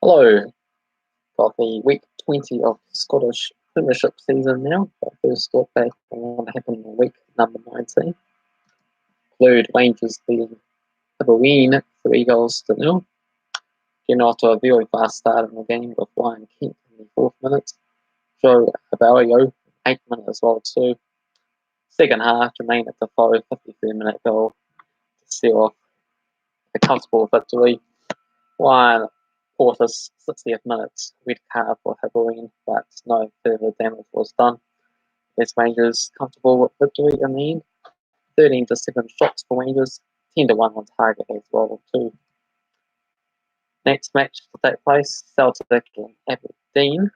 Hello, got the week 20 of Scottish premiership season now. But first look back on what happened in week number 19. Include Rangers beating Aberdeen 3-0. Getting off to a very fast start in the game with Ryan Kent in the 4th minute. Joe Abalio, 8th minute as well too. Second half, Jermaine at the 53-minute goal to seal off a comfortable victory. Ryan Portis, 60th minute, red card for Hibernian, but no further damage was done. As Rangers comfortable with victory in the end. 13-7 shots for Rangers, 10-1 on target as well too. Next match to take place, Celtic and Aberdeen.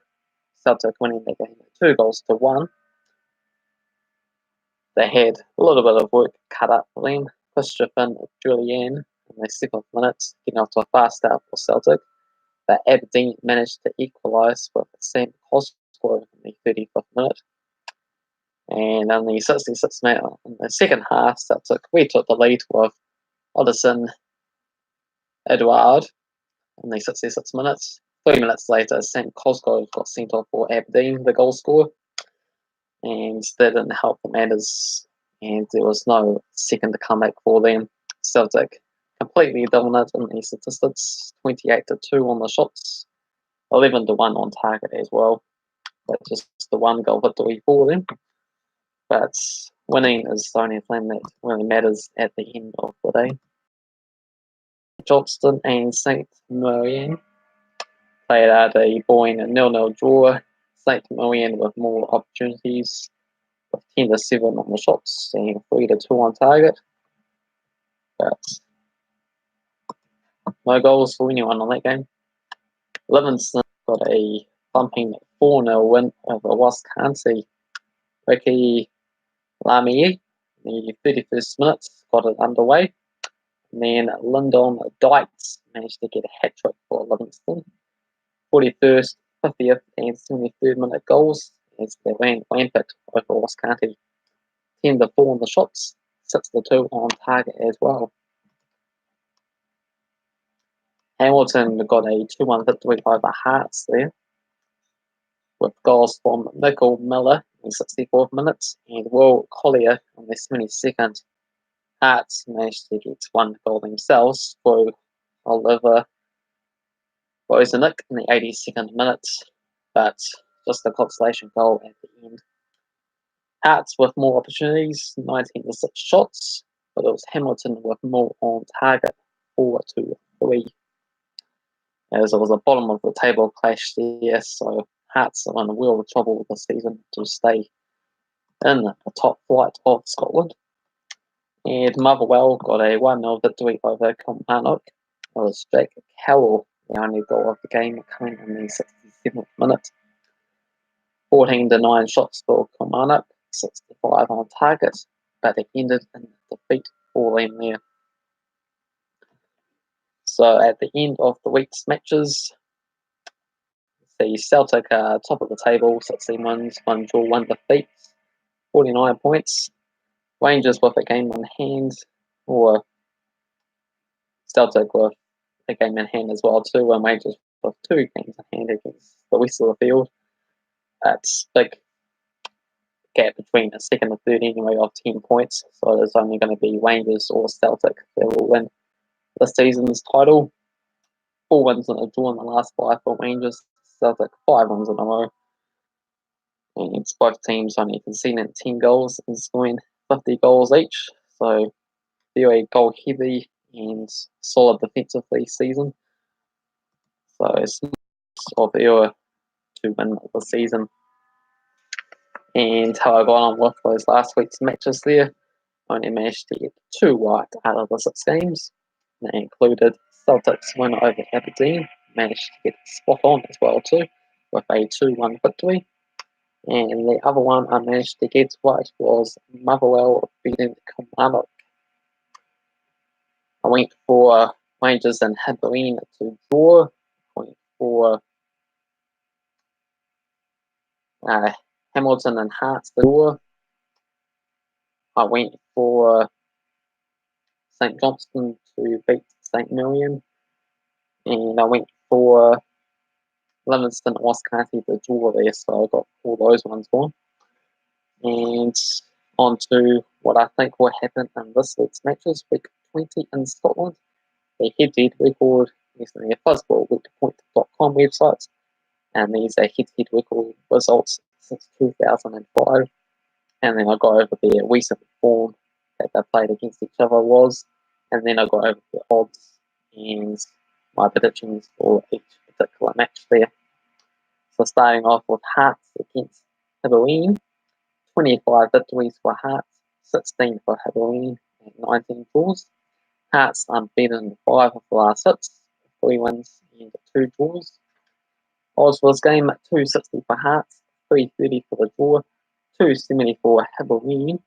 Celtic winning the game 2-1. They had a little bit of work cut up for them. Christopher and Julian in the 7th minute, getting off to a fast start for Celtic. But Aberdeen managed to equalise with Sam Cosgrove in the 35th minute. And in the 66th minute, in the second half, Celtic retook the lead with Odyssey Edouard in the 66 minutes. 3 minutes later, Sam Cosgrove got sent off for Aberdeen, the goal scorer. And that didn't help the matters. And there was no second comeback for them. Celtic completely dominant in the statistics, 28-2 on the shots, 11-1 on target as well. That's just the one goal victory for them. But winning is the only thing that really matters at the end of the day. Johnston and St Mirren played at a boring 0-0 draw. St Mirren with more opportunities, with 10-7 on the shots and 3-2 on target. But no goals for anyone on that game. Livingston got a thumping 4-0 win over Wisconsin. Ricky Lamier, the 31st minute, got it underway. And then Lyndon Dykes managed to get a hat-trick for Livingston. 41st, 50th and 73rd minute goals as they ran rampant over Wisconsin. 10-4 on the shots, 6-2 on target as well. Hamilton got a 2-1 victory over Hearts there, with goals from Michael Miller in the 64th minute and Will Collier in the 22nd. Hearts managed to get one goal themselves for Oliver Bozanic in the 82nd minute, but just a consolation goal at the end. Hearts with more opportunities, 19-6 shots, but it was Hamilton with more on target, 4-3. As it was a bottom of the table clash there, so Hearts are in real trouble this season to stay in the top flight of Scotland. And Motherwell got a 1-0 victory over Kilmarnock. It was Jack Howell, the only goal of the game, coming in the 67th minute. 14-9 shots for Kilmarnock, 65 on target, but it ended in defeat for them there. So at the end of the week's matches, the Celtic are top of the table, 16 wins, 1 draw, 1 defeat, 49 points. Rangers with a game in hand, or Celtic with a game in hand as well too, and Rangers with 2 games in hand against the rest of the field. That's big gap between the second and third anyway of 10 points, so there's only going to be Rangers or Celtic that will win this season's title. 4 wins and a draw in the last 5 for Rangers. Celtic 5 wins in a row. And both teams only conceding 10 goals and scoring 50 goals each. So very goal heavy and solid defensively season. So it's of error to win the season. And how I got on with those last week's matches there, only managed to get 2 right out of the 6 games. They included Celtic's win over Aberdeen, managed to get spot on as well too, with a 2-1 victory. And the other one I managed to get right was Motherwell beating Kilmarnock. I went for Rangers and Hibernian to draw. I went for Hamilton and Hearts to draw. I went for St Johnstone to beat St Mirren. And I went for Livingston, Wascati, the draw there, so I got all those ones wrong. And on to what I think will happen in this week's matches, week 20 in Scotland. The head-to-head record is the fuzzballweekpoint.com website, and these are head-to-head record results since 2005. And then I go over their recent form that they played against each other was, and then I go over the odds and my predictions for each particular match there. So starting off with Hearts against Hibernian, 25 victories for Hearts, 16 for Hibernian, and 19 draws. Hearts unbeaten 5 of the last 6, 3 wins and 2 draws. Odds for this game, 260 for Hearts, 330 for the draw, 270 for Hibernian.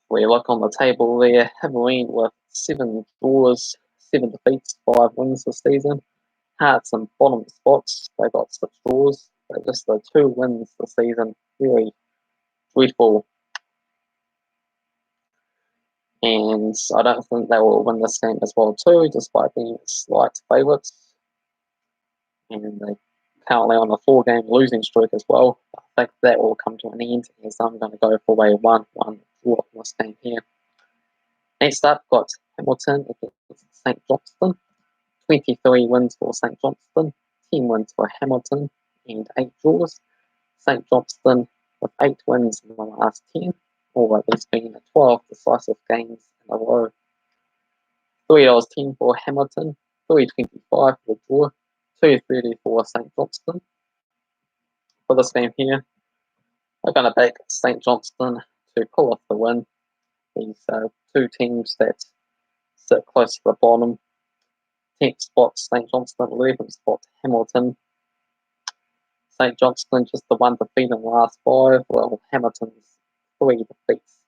We look on the table there, Hibernian with 7 draws, 7 defeats, 5 wins this season. Hearts in bottom spots, they got 6 draws, but just the 2 wins this season, very dreadful. And I don't think they will win this game as well too, despite being slight favourites. And they're currently on a 4-game losing streak as well. I think that will come to an end, as I'm going to go for a 1-1 draw in this game here. Next up, got Hamilton against St Johnstone. 23 wins for St Johnstone, 10 wins for Hamilton, and 8 draws. St Johnstone with 8 wins in the last 10, or there's been 12 decisive games in a row. $3.10 for Hamilton, $3.25 for the draw, $2.30 for St Johnstone. For this game here, I'm going to back St Johnstone to pull off the win. These two teams that sit close to the bottom. 10th spot St Johnstone, 11th spot Hamilton. St Johnstone just the 1 defeat in the last 5, while Hamilton's 3 defeats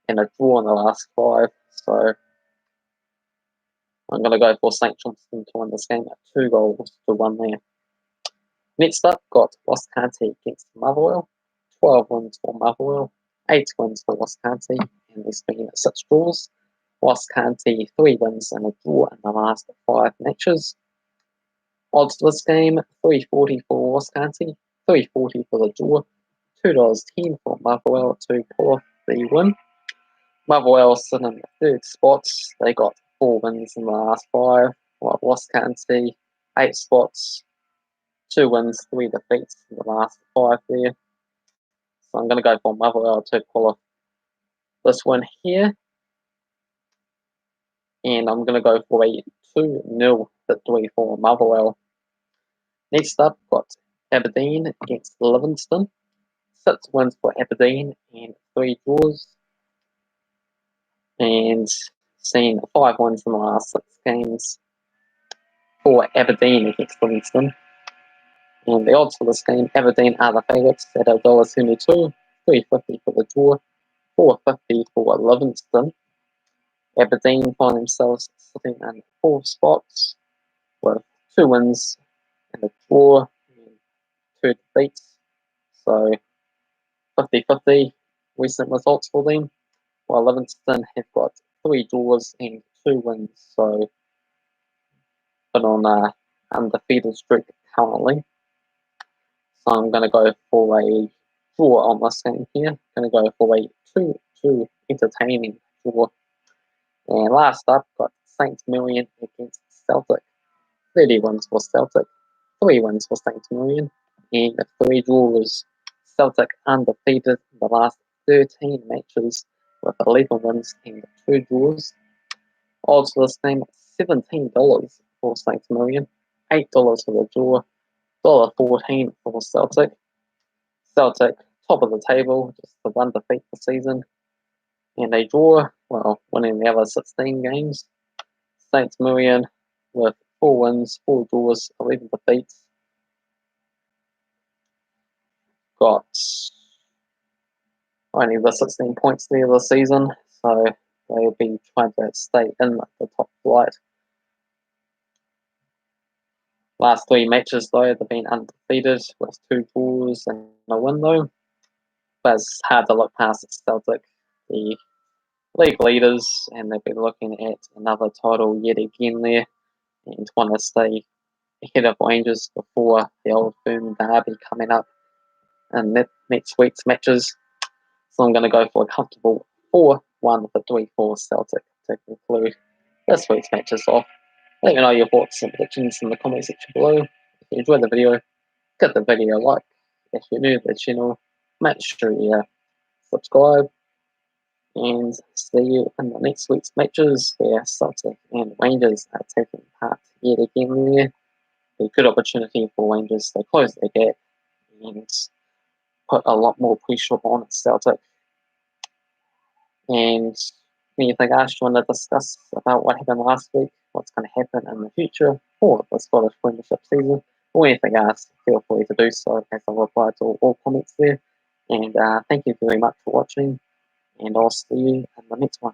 and a draw in the last 5. So I'm going to go for St Johnstone to win this game at 2 goals to 1 there. Next up, got Wascati against Motherwell. 12 wins for Motherwell, 8 wins for Wascati, and there's been 6 draws. Wascati 3 wins and a draw in the last 5 matches. Odds for this game, $3.40 for Wascati, $3.40 for the draw, $2.10 for Motherwell to pull off the win. Motherwell sit in the 3rd spots. They got 4 wins in the last 5, while Wascati 8 spots, 2 wins, 3 defeats in the last 5 there. So I'm going to go for Motherwell to pull off this one here. And I'm going to go for a 2-0 victory for Motherwell. Next up, got Aberdeen against Livingston. 6 wins for Aberdeen and 3 draws. And seen 5 wins in the last 6 games for Aberdeen against Livingston. And the odds for this game, Aberdeen are the favourites at $1.72, $3.50 for the draw, $4.50 for Livingston. Aberdeen find themselves sitting in 4 spots with 2 wins and a draw and 2 defeats. So 50-50 recent results for them, while Livingston have got 3 draws and 2 wins. So been on an undefeated streak currently. So I'm going to go for a draw on this game here. I'm going to go for a 2-2 entertaining draw. And last up, got St Mirren against Celtic. 30 wins for Celtic, 3 wins for St Mirren, and 3 draws. Celtic undefeated in the last 13 matches with 11 wins and 2 draws. Odds for this game, $17 for St Mirren, $8 for the draw, $1.14 for Celtic. Celtic, top of the table, just the 1 defeat this season. And a draw, well, winning the other 16 games. St Mirren with 4 wins, 4 draws, 11 defeats. Got only the 16 points there this season, so they'll be trying to stay in the top flight. Last 3 matches, though, they've been undefeated with 2 draws and a win, though. But it's hard to look past Celtic, the league leaders, and they've been looking at another title yet again there and want to stay ahead of Rangers before the Old Firm derby coming up in next week's matches. So I'm going to go for a comfortable 4-1 victory for Celtic to conclude this week's matches off. Let me know your thoughts and predictions in the comment section below. If you enjoyed the video, give the video a like. If you're new to the channel, make sure you subscribe. And see you in the next week's matches where Celtic and Rangers are taking part yet again there. A good opportunity for Rangers to close their gap and put a lot more pressure on Celtic. And anything else you want to discuss about what happened last week, what's going to happen in the future for the Scottish Premiership season, or anything else, feel free to do so as I reply to all comments there. And thank you very much for watching, and I'll see you in the next one.